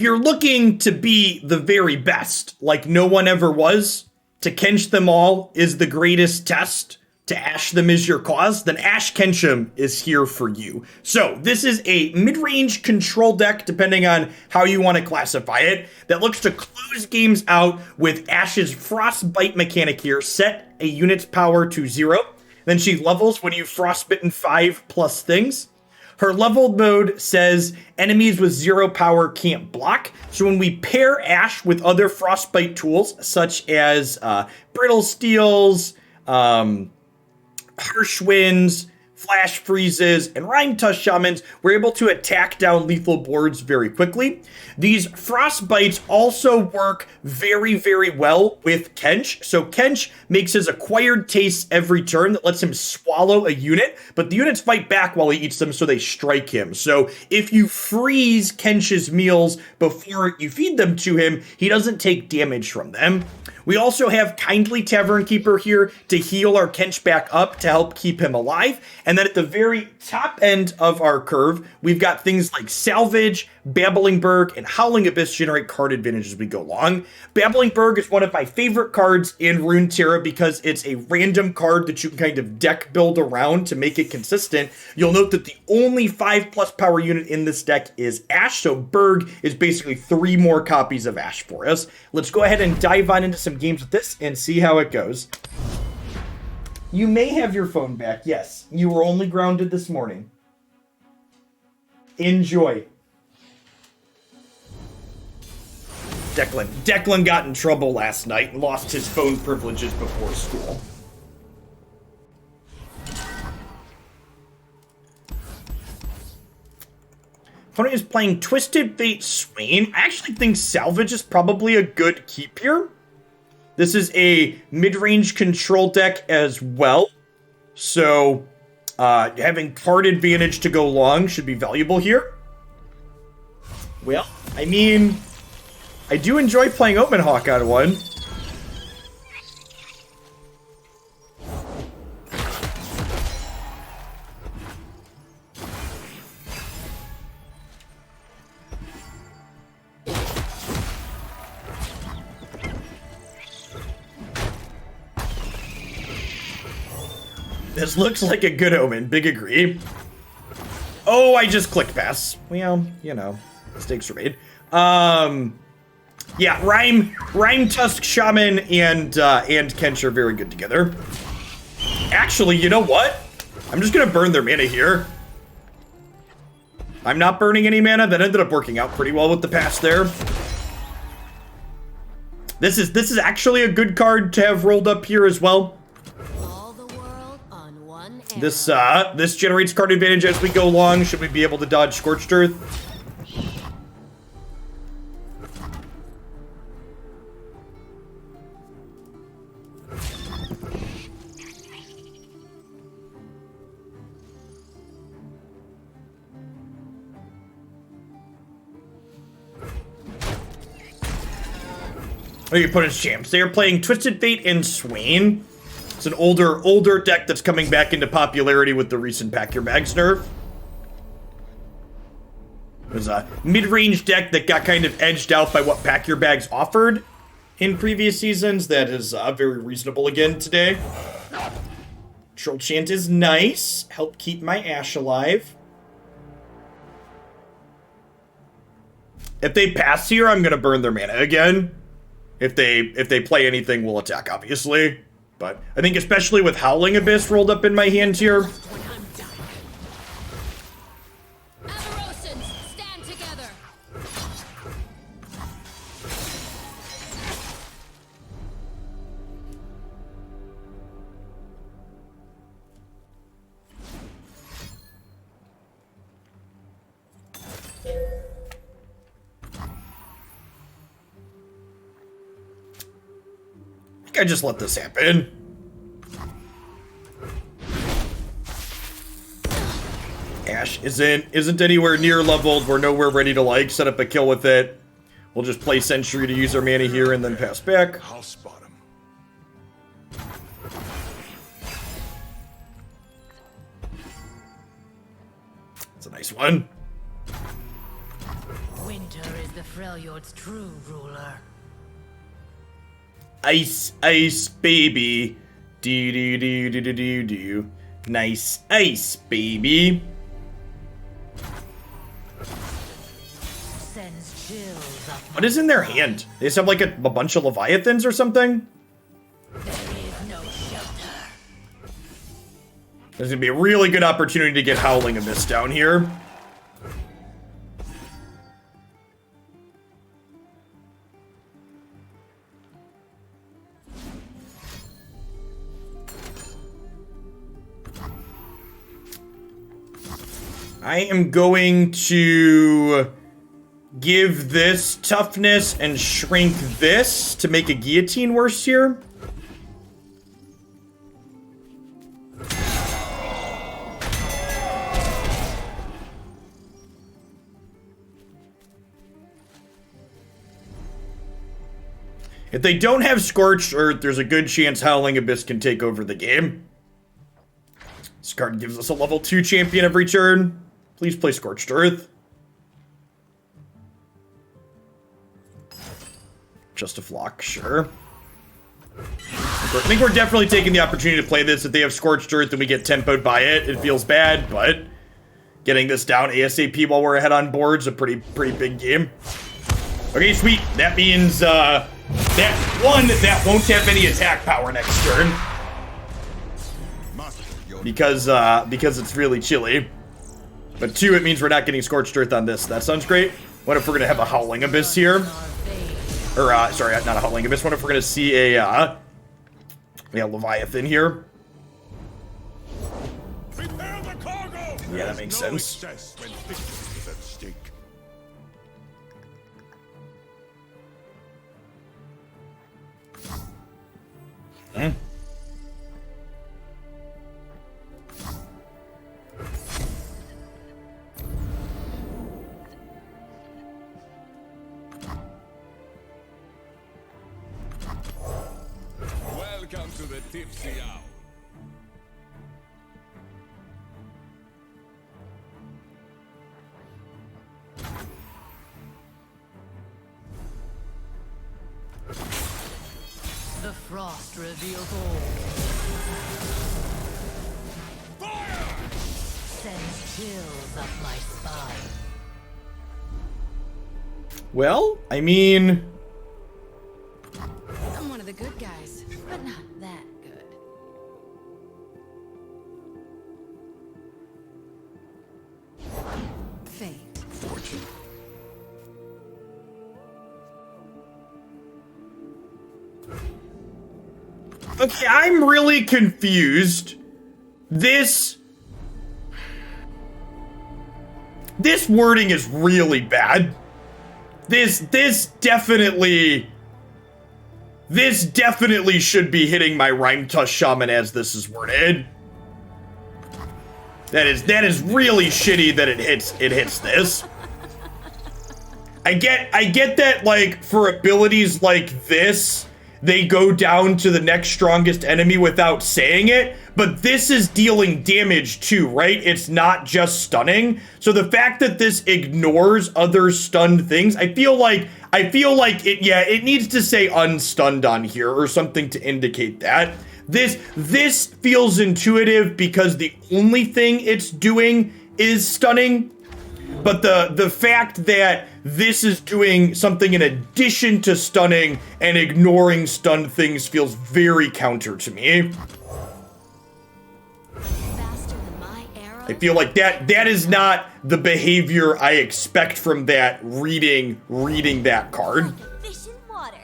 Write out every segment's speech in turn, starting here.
you're looking to be the very best, like no one ever was, to Kench them all is the greatest test, to Ashe them is your cause, then Ashe Kench'em is here for you. So this is a mid-range control deck, depending on how you want to classify it, that looks to close games out with Ashe's Frostbite mechanic here. Set a unit's power to 0. Then she levels when you frostbitten 5+ things. Her leveled mode says enemies with 0 power can't block. So when we pair Ashe with other frostbite tools, such as brittle steels, harsh winds, flash freezes, and rhyme tusk shamans, we're able to attack down lethal boards very quickly. These frostbites also work very, very well with Kench. So Kench makes his acquired tastes every turn that lets him swallow a unit, but the units fight back while he eats them, so they strike him. So if you freeze Kench's meals before you feed them to him, he doesn't take damage from them. We also have Kindly Tavern Keeper here to heal our Kench back up to help keep him alive. And then at the very top end of our curve, we've got things like Salvage, Babbling Berg, and Howling Abyss generate card advantage as we go along. Babbling Berg is one of my favorite cards in Runeterra because it's a random card that you can kind of deck build around to make it consistent. You'll note that the only 5+ power unit in this deck is Ashe, so Berg is basically 3 more copies of Ashe for us. Let's go ahead and dive on into some games with this and see how it goes. You may have your phone back, yes. You were only grounded this morning. Enjoy. Declan got in trouble last night and lost his phone privileges before school. Opponent is playing Twisted Fate Swain. I actually think Salvage is probably a good keep here. This is a mid-range control deck as well. So having card advantage to go long should be valuable here. Well, I mean, I do enjoy playing Omen Hawk on one. This looks like a good omen. Big agree. Oh, I just clicked pass. Well, you know, mistakes were made. Yeah, Rhyme Tusk Shaman and Kench are very good together. Actually, you know what? I'm just gonna burn their mana here. I'm not burning any mana. That ended up working out pretty well with the pass there. This is actually a good card to have rolled up here as well. This generates card advantage as we go along. Should we be able to dodge Scorched Earth? Oh, you put in champs. They are playing Twisted Fate and Swain. It's an older deck that's coming back into popularity with the recent Pack Your Bags nerf. It was a mid-range deck that got kind of edged out by what Pack Your Bags offered in previous seasons. That is very reasonable again today. Troll Chant is nice. Help keep my Ashe alive. If they pass here, I'm gonna burn their mana again. If they play anything, we'll attack, obviously. But I think especially with Howling Abyss rolled up in my hand here. Stand together. I think I just let this happen. Ashe isn't anywhere near leveled. We're nowhere ready to like set up a kill with it. We'll just play Sentry to use our mana here and then pass back. I'll spot him. It's a nice one. Winter is the Freljord's true ruler. Ice, ice, baby. Do do do do do do do. Nice ice, baby. Sends chills up. What is in their hand? They just have like a bunch of leviathans or something? There is no shelter. There's gonna be a really good opportunity to get Howling Abyss down here. I am going to give this toughness and shrink this to make a guillotine worse here. If they don't have Scorched Earth, there's a good chance Howling Abyss can take over the game. This card gives us a level 2 champion every turn. Please play Scorched Earth. Just a flock, sure. I think we're definitely taking the opportunity to play this. If they have Scorched Earth and we get tempoed by it, it feels bad, but getting this down ASAP while we're ahead on board's a pretty big game. Okay, sweet. That means that won't have any attack power next turn. Because it's really chilly. But 2, it means we're not getting Scorched Earth on this. That sounds great. What if we're gonna have a Howling Abyss here? Or, sorry, not a Howling Abyss. What if we're gonna see a, Leviathan here? Yeah, that makes sense. Welcome to the tipsy hour. The frost reveals all. Fire! Sends chills up my spine. Well, I mean... I'm one of the good guys, but not that good. Fate. Fortune. Okay, I'm really confused. This wording is really bad. This definitely should be hitting my Rhyme Tusk Shaman as this is worded. That is really shitty that it hits this. I get that, like, for abilities like this, they go down to the next strongest enemy without saying it, but this is dealing damage too, right? It's not just stunning. So the fact that this ignores other stunned things, I feel like it needs to say unstunned on here or something to indicate that. This feels intuitive because the only thing it's doing is stunning. But the fact that this is doing something in addition to stunning and ignoring stunned things feels very counter to me. I feel like that is not the behavior I expect from that reading that card. Fish in water.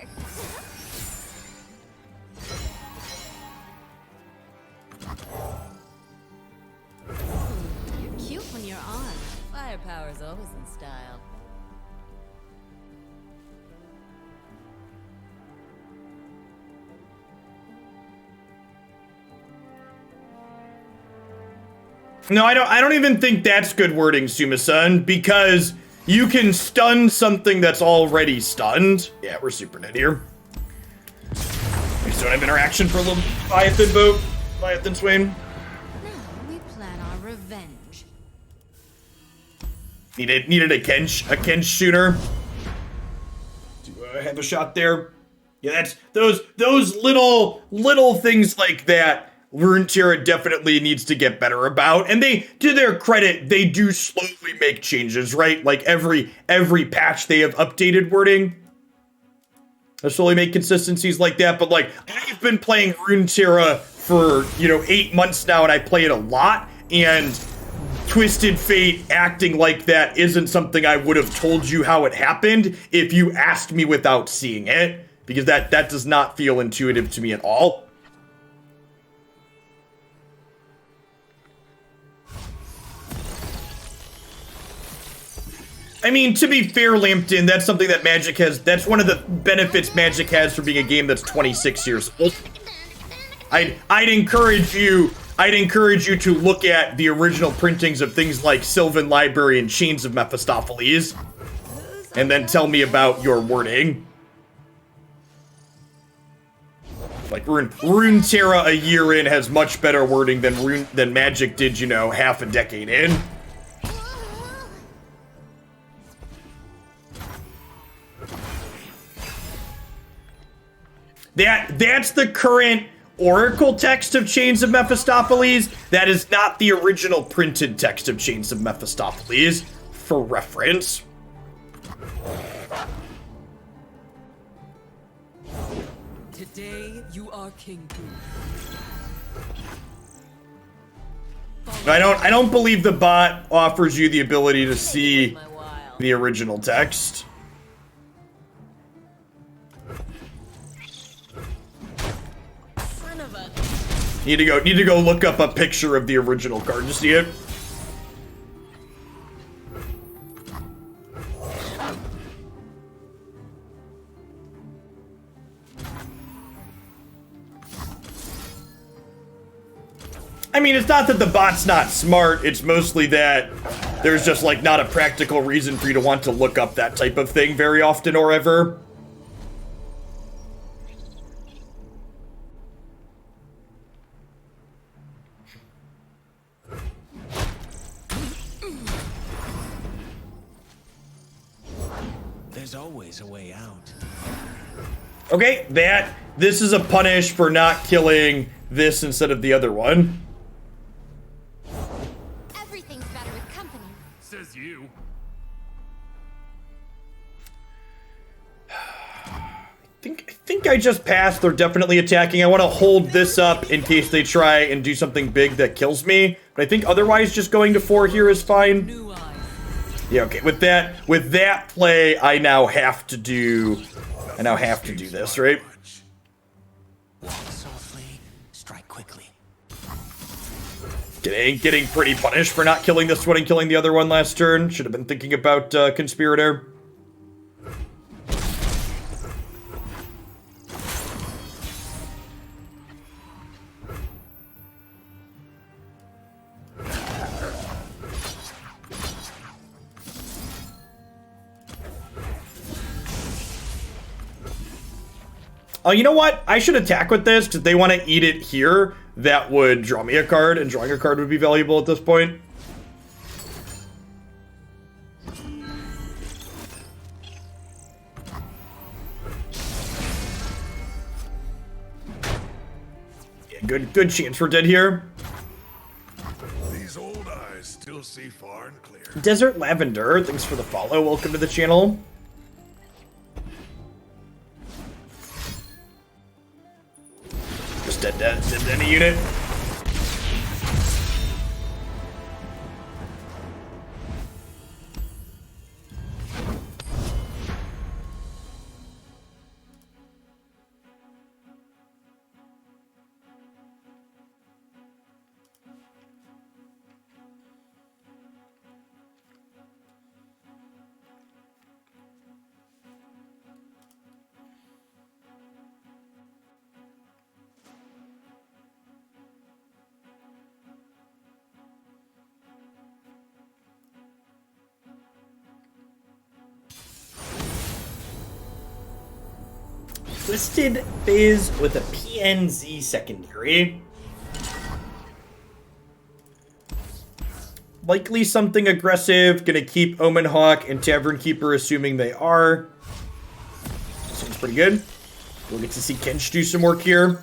You're cute when you're on. Firepower's always in style. No, I don't even think that's good wording, Suma-san, because you can stun something that's already stunned. Yeah, we're super dead here. We just don't have interaction for a little Leviathan boat. Leviathan Swain. Now we plan our revenge. Needed a Kench shooter. to have a shot there. Yeah, that's those little things like that. Runeterra definitely needs to get better about, and they, to their credit, they do slowly make changes, right? Like every patch they have updated wording. They slowly make consistencies like that, but like I've been playing Runeterra for 8 months now, and I play it a lot, and Twisted Fate acting like that isn't something I would have told you how it happened if you asked me without seeing it, because that does not feel intuitive to me at all. I mean, to be fair, Lambton, that's something that Magic has. That's one of the benefits Magic has for being a game that's 26 years old. I'd encourage you to look at the original printings of things like Sylvan Library and Chains of Mephistopheles, and then tell me about your wording. Like Runeterra a year in has much better wording than Magic did, half a decade in. That's the current Oracle text of Chains of Mephistopheles. That is not the original printed text of Chains of Mephistopheles, for reference. Today you are king. I don't believe the bot offers you the ability to see the original text. Need to go look up a picture of the original card to see it. I mean, it's not that the bot's not smart, it's mostly that there's just like not a practical reason for you to want to look up that type of thing very often or ever. There's always a way out. Okay, this is a punish for not killing this instead of the other one. Everything's better with company. Says you. I think I just passed. They're definitely attacking. I want to hold this up in case they try and do something big that kills me. But I think otherwise just going to 4 here is fine. New eyes. Yeah, okay. With that play, I now have to do this, right? Walk softly, strike quickly. Getting pretty punished for not killing this one and killing the other one last turn. Should have been thinking about Conspirator. Oh, you know what? I should attack with this, because they want to eat it here. That would draw me a card, and drawing a card would be valuable at this point. Yeah, good chance for dead here. These old eyes still see far and clear. Desert Lavender, thanks for the follow. Welcome to the channel. Just dead any unit. Twisted Fizz with a PNZ secondary. Likely something aggressive. Gonna keep Omen Hawk and Tavern Keeper, assuming they are. It's pretty good. We'll get to see Kench do some work here.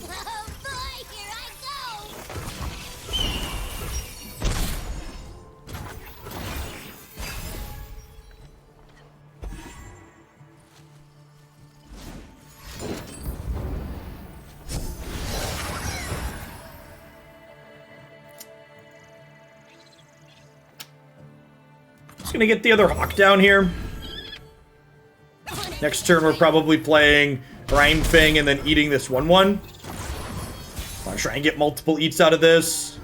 Oh boy, here I go! Just gonna get the other Hawk down here. Next turn, we're probably playing Rhyme Fang and then eating this 1/1. I'll try and get multiple eats out of this.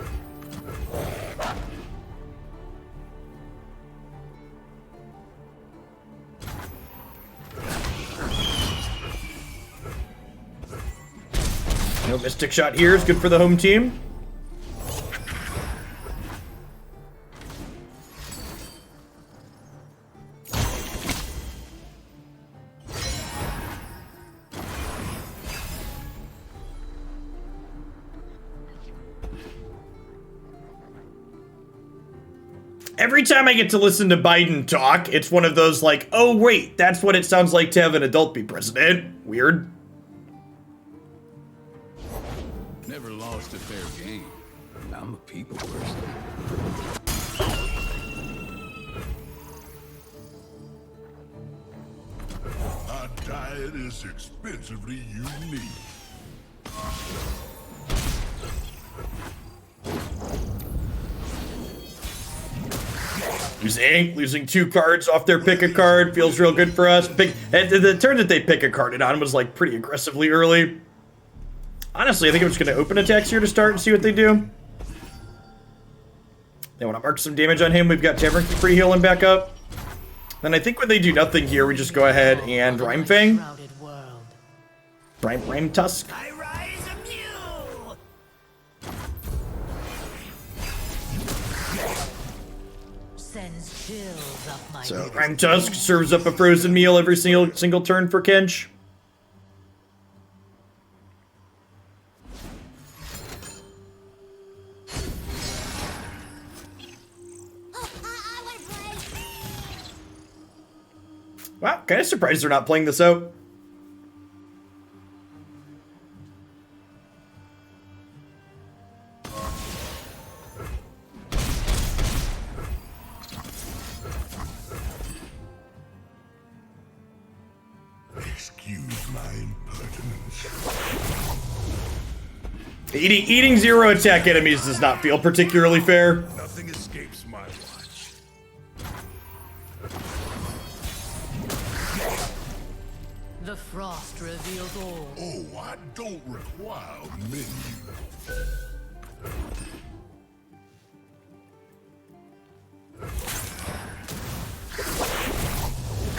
No Mystic Shot here is good for the home team. Every time I get to listen to Biden talk, it's one of those like, oh wait, that's what it sounds like to have an adult be president. Weird. Never lost a fair game. I'm a people person. Our diet is expensively unique. Losing 2 cards off their pick a card feels real good for us. The turn that they pick a card on was like pretty aggressively early. Honestly, I think I'm just going to open attacks here to start and see what they do. They want to mark some damage on him. We've got Tavern Keeper healing back up. Then I think when they do nothing here, we just go ahead and Rhyme Fang. Rhyme Tusk. I rise anew! Sends chills up my So Rhyme Tusk serves up a frozen meal every single turn for Kench. Oh, I wanna play! Wow, kind of surprised they're not playing this out. Excuse my impertinence. Eating 0 attack enemies does not feel particularly fair. Nothing escapes my watch. The frost reveals all. Oh, I don't require a menu.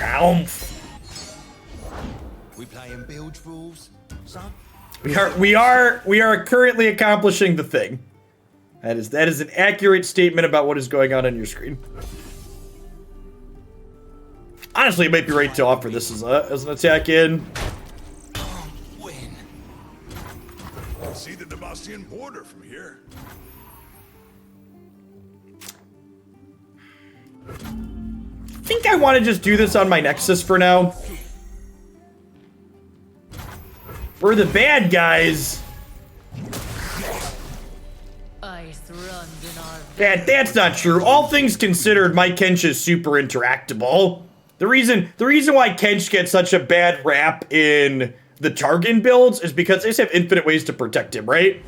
Ow. We playing bilge rules, son? We are currently accomplishing the thing. That is an accurate statement about what is going on your screen. Honestly, it might be right to offer this as an attack in. Win. Can see the Demacian border from here. I think I want to just do this on my Nexus for now. For the bad guys. Ice runs in our That's not true. All things considered, my Kench is super interactable. The reason why Kench gets such a bad rap in the Targon builds is because they just have infinite ways to protect him, right?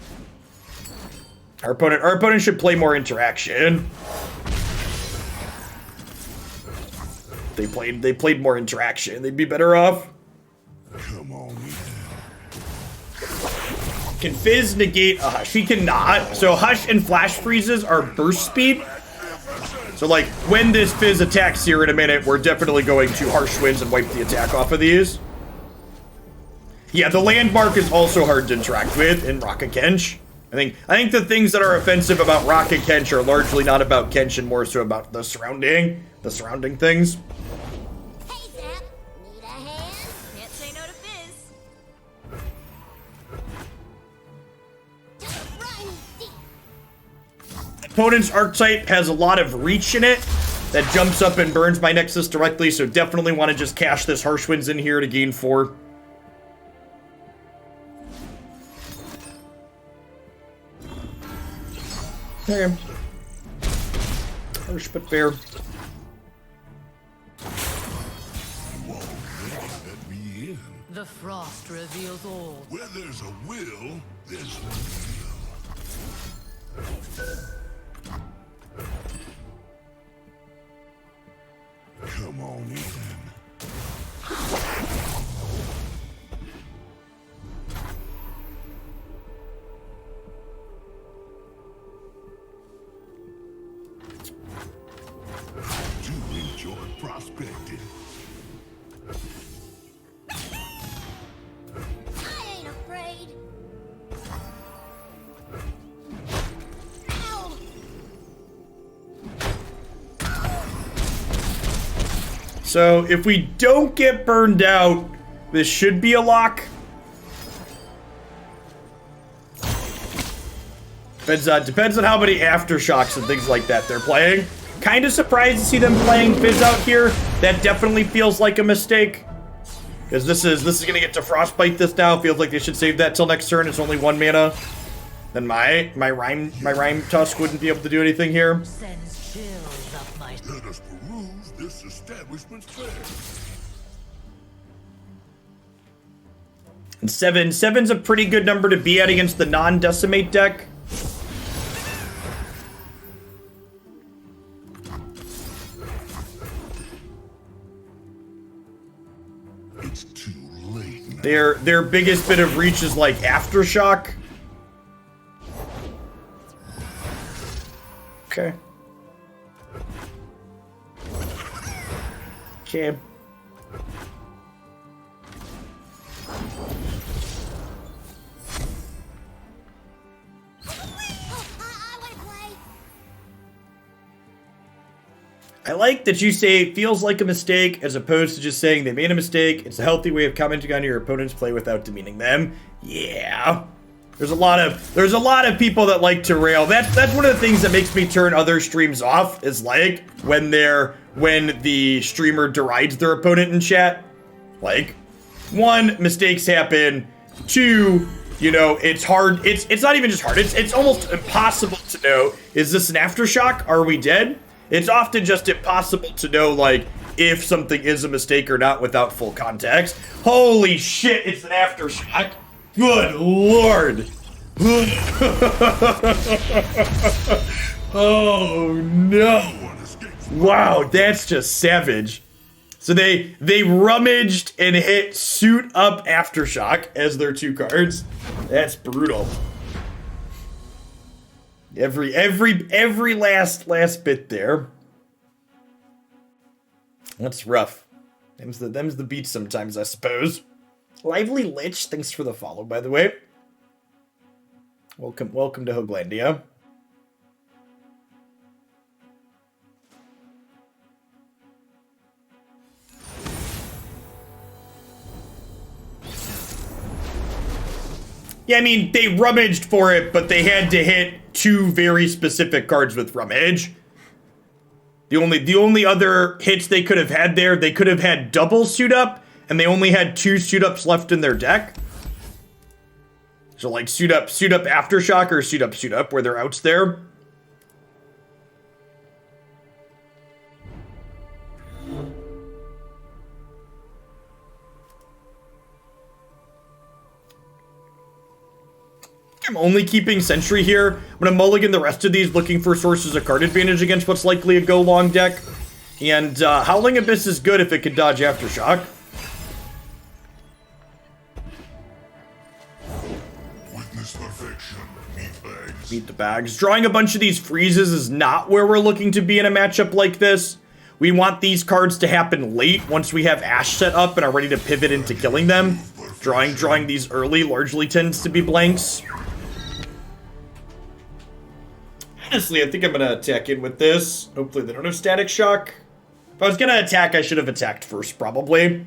Our opponent should play more interaction. They played more interaction. They'd be better off. Come on, man. Can Fizz negate a Hush? He cannot. So Hush and Flash Freezes are burst speed. So like when this Fizz attacks here in a minute, we're definitely going to Harsh Winds and wipe the attack off of these. Yeah, the landmark is also hard to interact with in Rocket Kench. I think the things that are offensive about Rocket Kench are largely not about Kench and more so about the surrounding things. Hey, Zap! Need a hand? can't say no to Fizz. opponent's archetype has a lot of reach in it that jumps up and burns my Nexus directly, so definitely want to just cash this Harsh Winds in here to gain 4. Okay. Harsh but fair. Let me in. The frost reveals all. Where there's a will, there's a will. Come on in. Do enjoy prospecting. I ain't afraid. Ow! So if we don't get burned out, this should be a lock. Depends on how many aftershocks and things like that they're playing. Kind of surprised to see them playing Fizz out here. That definitely feels like a mistake. Because this is gonna get to Frostbite this now. Feels like they should save that till next turn. It's only 1 mana. Then my Rhyme Tusk wouldn't be able to do anything here. Sends chills up my. Let us peruse this establishment's fare. And 7's a pretty good number to be at against the non-Decimate deck. It's too late now. Their biggest bit of reach is like Aftershock. Okay. Okay. I want to play. I like that you say it feels like a mistake as opposed to just saying they made a mistake. It's a healthy way of commenting on your opponent's play without demeaning them. Yeah. There's a lot of people that like to rail. That's one of the things that makes me turn other streams off, is like when the streamer derides their opponent in chat. Like, 1, mistakes happen. 2, you know, it's hard. It's not even just hard. It's almost impossible to know, is this an aftershock? Are we dead? It's often just impossible to know, like, if something is a mistake or not without full context. Holy shit, it's an aftershock. Good lord. Oh no. Wow, that's just savage. So they rummaged and hit Suit Up Aftershock as their 2 cards. That's brutal. Every last bit there. That's rough. Them's the beat sometimes, I suppose. Lively Lich, thanks for the follow, by the way. Welcome to Hoglandia. Yeah, I mean, they rummaged for it, but they had to hit 2 very specific cards with rummage. The only other hits they could have had there, they could have had double Suit Up, and they only had 2 Suit Ups left in their deck. So like Suit Up Aftershock or Suit Up, where their out's there. I'm only keeping Sentry here. I'm gonna mulligan the rest of these, looking for sources of card advantage against what's likely a go long deck. And Howling Abyss is good if it can dodge Aftershock. Witness perfection. Beat the bags. Drawing a bunch of these freezes is not where we're looking to be in a matchup like this. We want these cards to happen late once we have Ashe set up and are ready to pivot into killing them. Drawing these early largely tends to be blanks. Honestly, I think I'm gonna attack in with this. Hopefully they don't have Static Shock. If I was gonna attack, I should have attacked first, probably.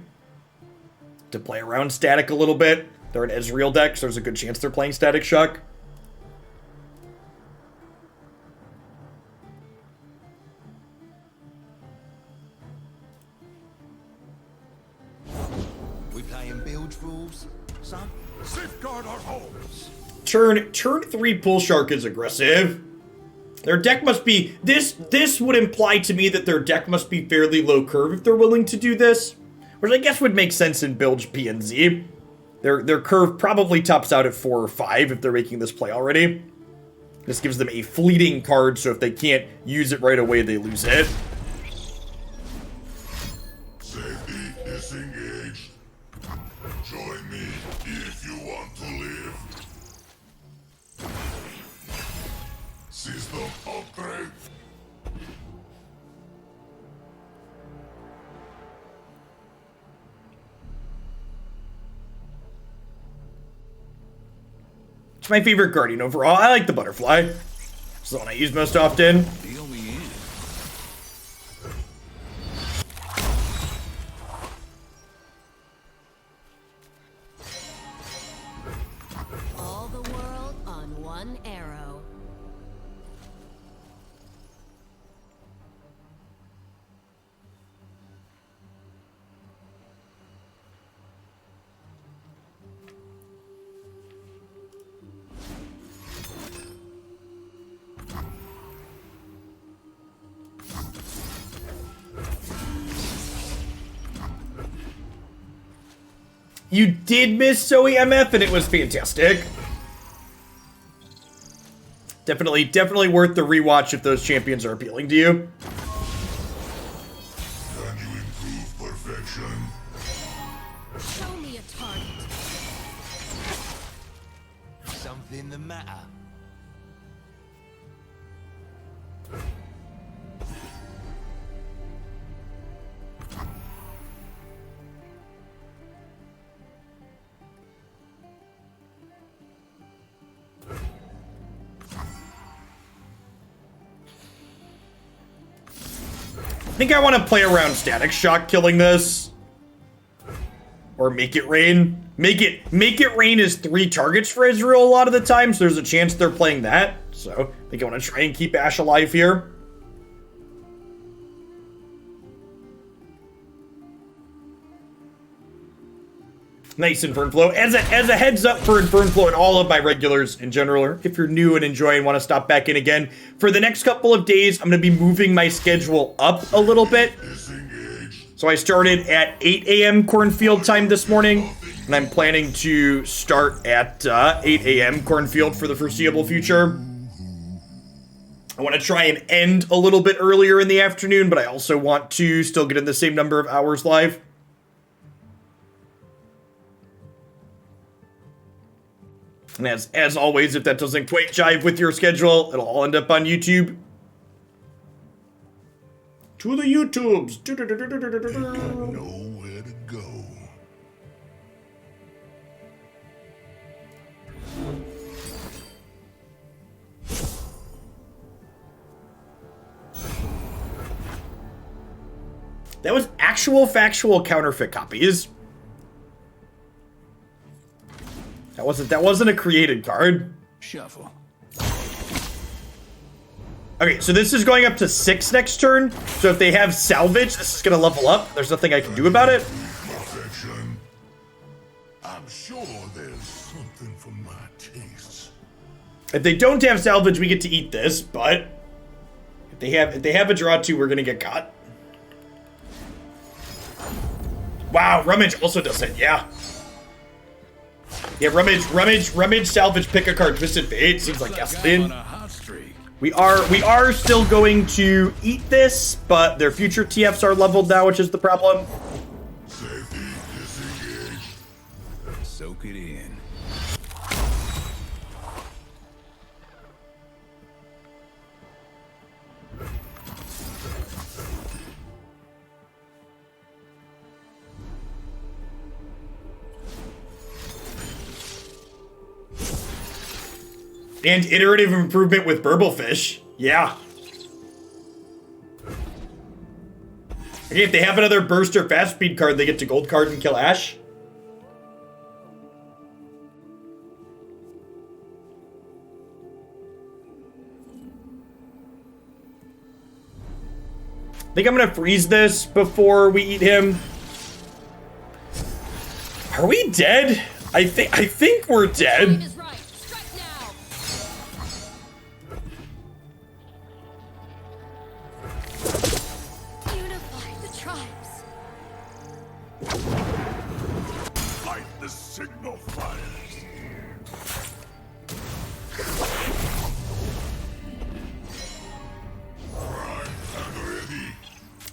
To play around Static a little bit. They're an Ezreal deck, so there's a good chance they're playing Static Shock. shadows. Turn 3 Pool Shark is aggressive. Their deck must be... This would imply to me that their deck must be fairly low curve if they're willing to do this. Which I guess would make sense in Bilge P and Z. Their curve probably tops out at 4 or 5 if they're making this play already. This gives them a fleeting card, so if they can't use it right away, they lose it. Safety disengaged. Join me if you want to live. System upgrade. It's my favorite Guardian overall. I like the Butterfly. It's the one I use most often. Deal me in. All the world on one arrow. You did miss Zoe MF, and it was fantastic. Definitely worth the rewatch if those champions are appealing to you. Can you improve perfection? Show me a target. Something the matter? I think I want to play around Static Shock killing this. Or Make It Rain. Make It Rain is 3 targets for Israel a lot of the time, so there's a chance they're playing that. So I think I want to try and keep Ashe alive here. Nice Infern Flow. As a heads up for Infern Flow and all of my regulars in general, or if you're new and enjoy and want to stop back in again, for the next couple of days, I'm going to be moving my schedule up a little bit. So I started at 8 a.m. Cornfield time this morning, and I'm planning to start at 8 a.m. Cornfield for the foreseeable future. I want to try and end a little bit earlier in the afternoon, but I also want to still get in the same number of hours live. And as always, if that doesn't quite jive with your schedule, it'll all end up on YouTube. To the YouTubes. Nowhere to go. That was actual factual counterfeit copies. That wasn't a created card. Shuffle. Okay, so this is going up to 6 next turn. So if they have salvage, this is gonna level up. There's nothing I can do about it. Perfection. I'm sure there's something for my tastes. If they don't have salvage, we get to eat this, but if they have a draw 2, we're gonna get caught. Wow, Rummage also does it, yeah. Yeah, Rummage, salvage, pick a card, Twisted Fate, seems like gasoline. On a hot streak. We are still going to eat this, but their future TFs are leveled now, which is the problem. Safety disengaged. Soak it in. And iterative improvement with Burblefish. Yeah. Okay, if they have another burst or fast speed card, they get to gold card and kill Ashe. I think I'm gonna freeze this before we eat him. Are we dead? I think we're dead. Is right.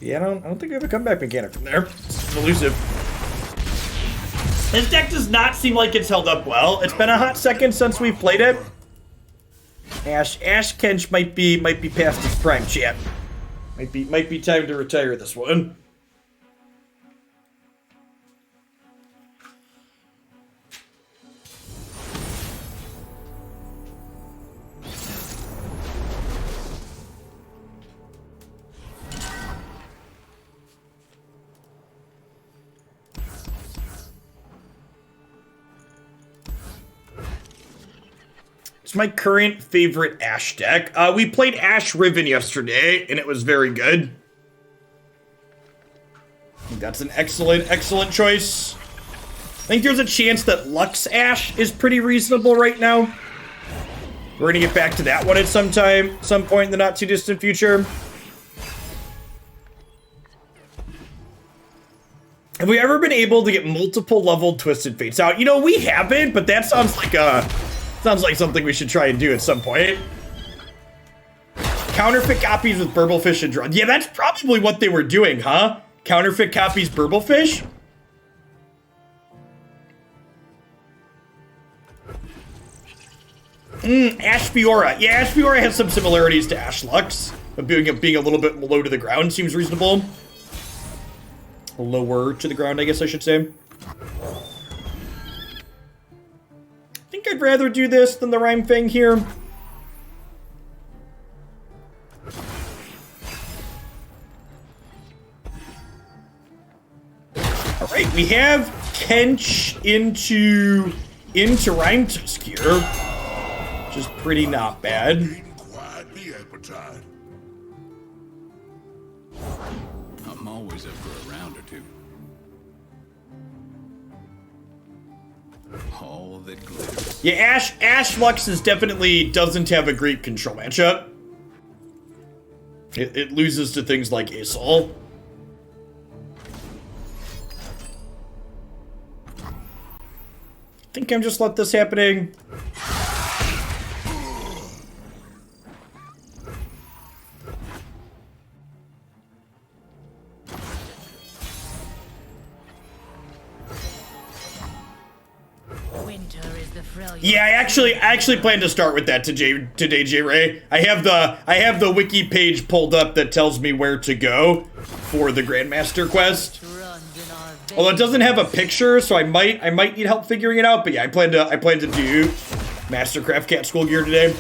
Yeah, I don't think we have a comeback mechanic from there. It's elusive. His deck does not seem like it's held up well. It's been a hot second since we've played it. Ashe Kench might be past its prime, chat. Might be time to retire this one. It's my current favorite Ashe deck. We played Ashe Riven yesterday, and it was very good. I think that's an excellent choice. I think there's a chance that Lux Ashe is pretty reasonable right now. We're gonna get back to that one at some point in the not too distant future. Have we ever been able to get multiple leveled Twisted Fates out? You know, we haven't, but that sounds like something we should try and do at some point. Counterfeit copies with Burblefish and Drone. Yeah, that's probably what they were doing, huh? Counterfeit copies Burblefish? Ashe Fiora. Yeah, Ashe Fiora has some similarities to Ashe Lux. But being a little bit low to the ground seems reasonable. Lower to the ground, I guess I should say. I think I'd rather do this than the Rhyme Fang here. Alright, we have Kench into Rhyme Tusk here, which is pretty not bad. Eating quite the appetite. I'm always up for a round or two. All that glitters. Yeah, Ashe Lux definitely doesn't have a great control matchup. It loses to things like Asol. I think I'm just let this happening. Yeah, I actually plan to start with that today, J Ray. I have the wiki page pulled up that tells me where to go for the Grandmaster quest. Although it doesn't have a picture, so I might need help figuring it out. But yeah, I plan to do Mastercraft Cat School gear today.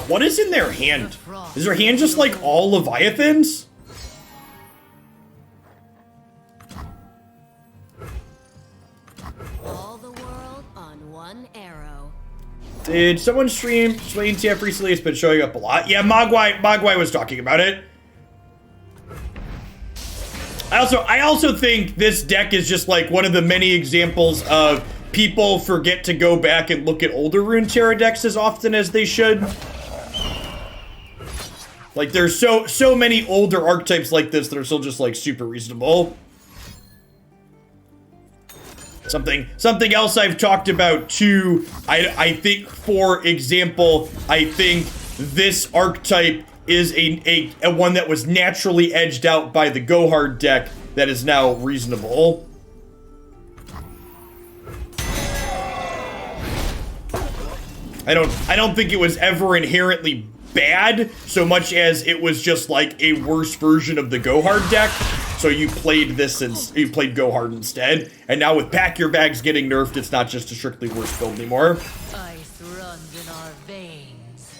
What is in their hand? Is their hand just like all Leviathans? All the world on one arrow. Did someone stream Swain TF recently? It's been showing up a lot. Yeah, Mogwai was talking about it. I also think this deck is just like one of the many examples of people forget to go back and look at older Runeterra decks as often as they should. Like, there's so many older archetypes like this that are still just, like, super reasonable. Something else I've talked about, too, I think, for example, I think this archetype is a one that was naturally edged out by the Go Hard deck that is now reasonable. I don't think it was ever inherently bad so much as it was just like a worse version of the Go Hard deck. So you played this and you played Go Hard instead. And now with Pack Your Bags getting nerfed, it's not just a strictly worse build anymore. Ice runs in our veins.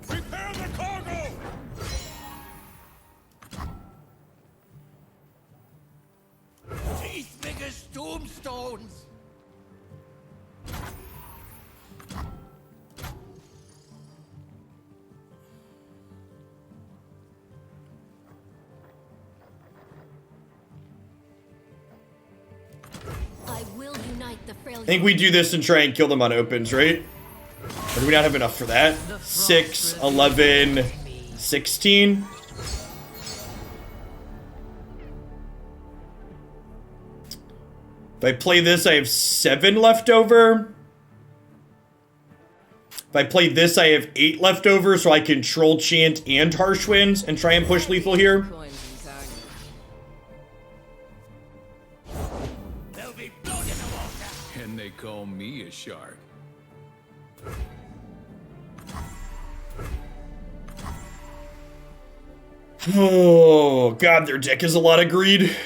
Prepare the cargo! Teeth big as tombstones. Ignite the frail I think we do this and try and kill them on opens, right? Or do we not have enough for that? 6, 11, 16. If I play this, I have 7 left over. If I play this, I have 8 left over, so I can Troll Chant and Harsh Winds and try and push lethal here. Coins and targets. They'll be blown in the water. And they call me a shark. Oh, God, their deck is a lot of greed.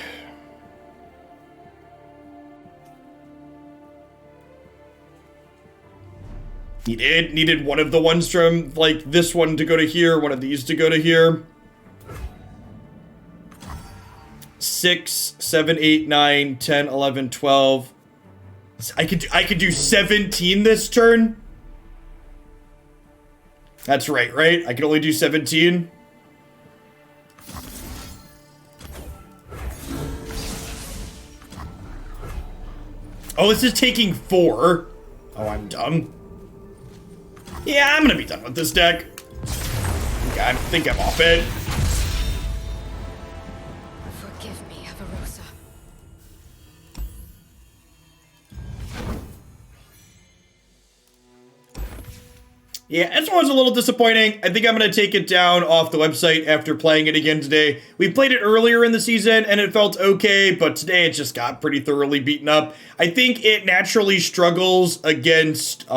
Needed one of the ones from, like, this one to go to here, one of these to go to here. 6, 7, 8, 9, 10, 11, 12. I could do 17 this turn. That's right? I can only do 17. Oh, this is taking 4. Oh, I'm dumb. Yeah, I'm gonna be done with this deck. I think I'm off it. Forgive me, Avarosa. Yeah, this one was a little disappointing. I think I'm going to take it down off the website after playing it again today. We played it earlier in the season, and it felt okay, but today it just got pretty thoroughly beaten up. I think it naturally struggles against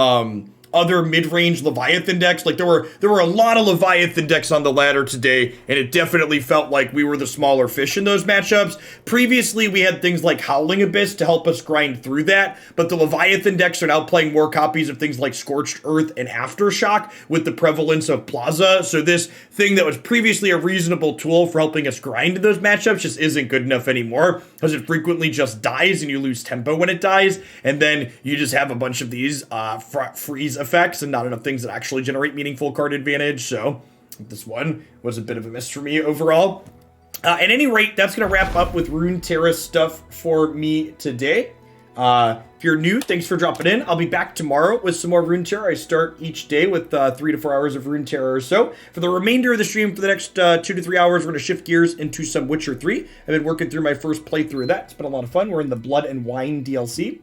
other mid-range Leviathan decks. Like, there were a lot of Leviathan decks on the ladder today, and it definitely felt like we were the smaller fish in those matchups. Previously, we had things like Howling Abyss to help us grind through that, but the Leviathan decks are now playing more copies of things like Scorched Earth and Aftershock with the prevalence of Plaza, so this thing that was previously a reasonable tool for helping us grind in those matchups just isn't good enough anymore, because it frequently just dies and you lose tempo when it dies, and then you just have a bunch of these freeze effects and not enough things that actually generate meaningful card advantage. So this one was a bit of a miss for me overall. At any rate, that's going to wrap up with Runeterra stuff for me today. If you're new, thanks for dropping in. I'll be back tomorrow with some more Runeterra. I start each day with 3 to 4 hours of Runeterra or so. For the remainder of the stream, for the next 2 to 3 hours, we're going to shift gears into some Witcher 3. I've been working through my first playthrough of that. It's been a lot of fun. We're in the Blood and Wine DLC.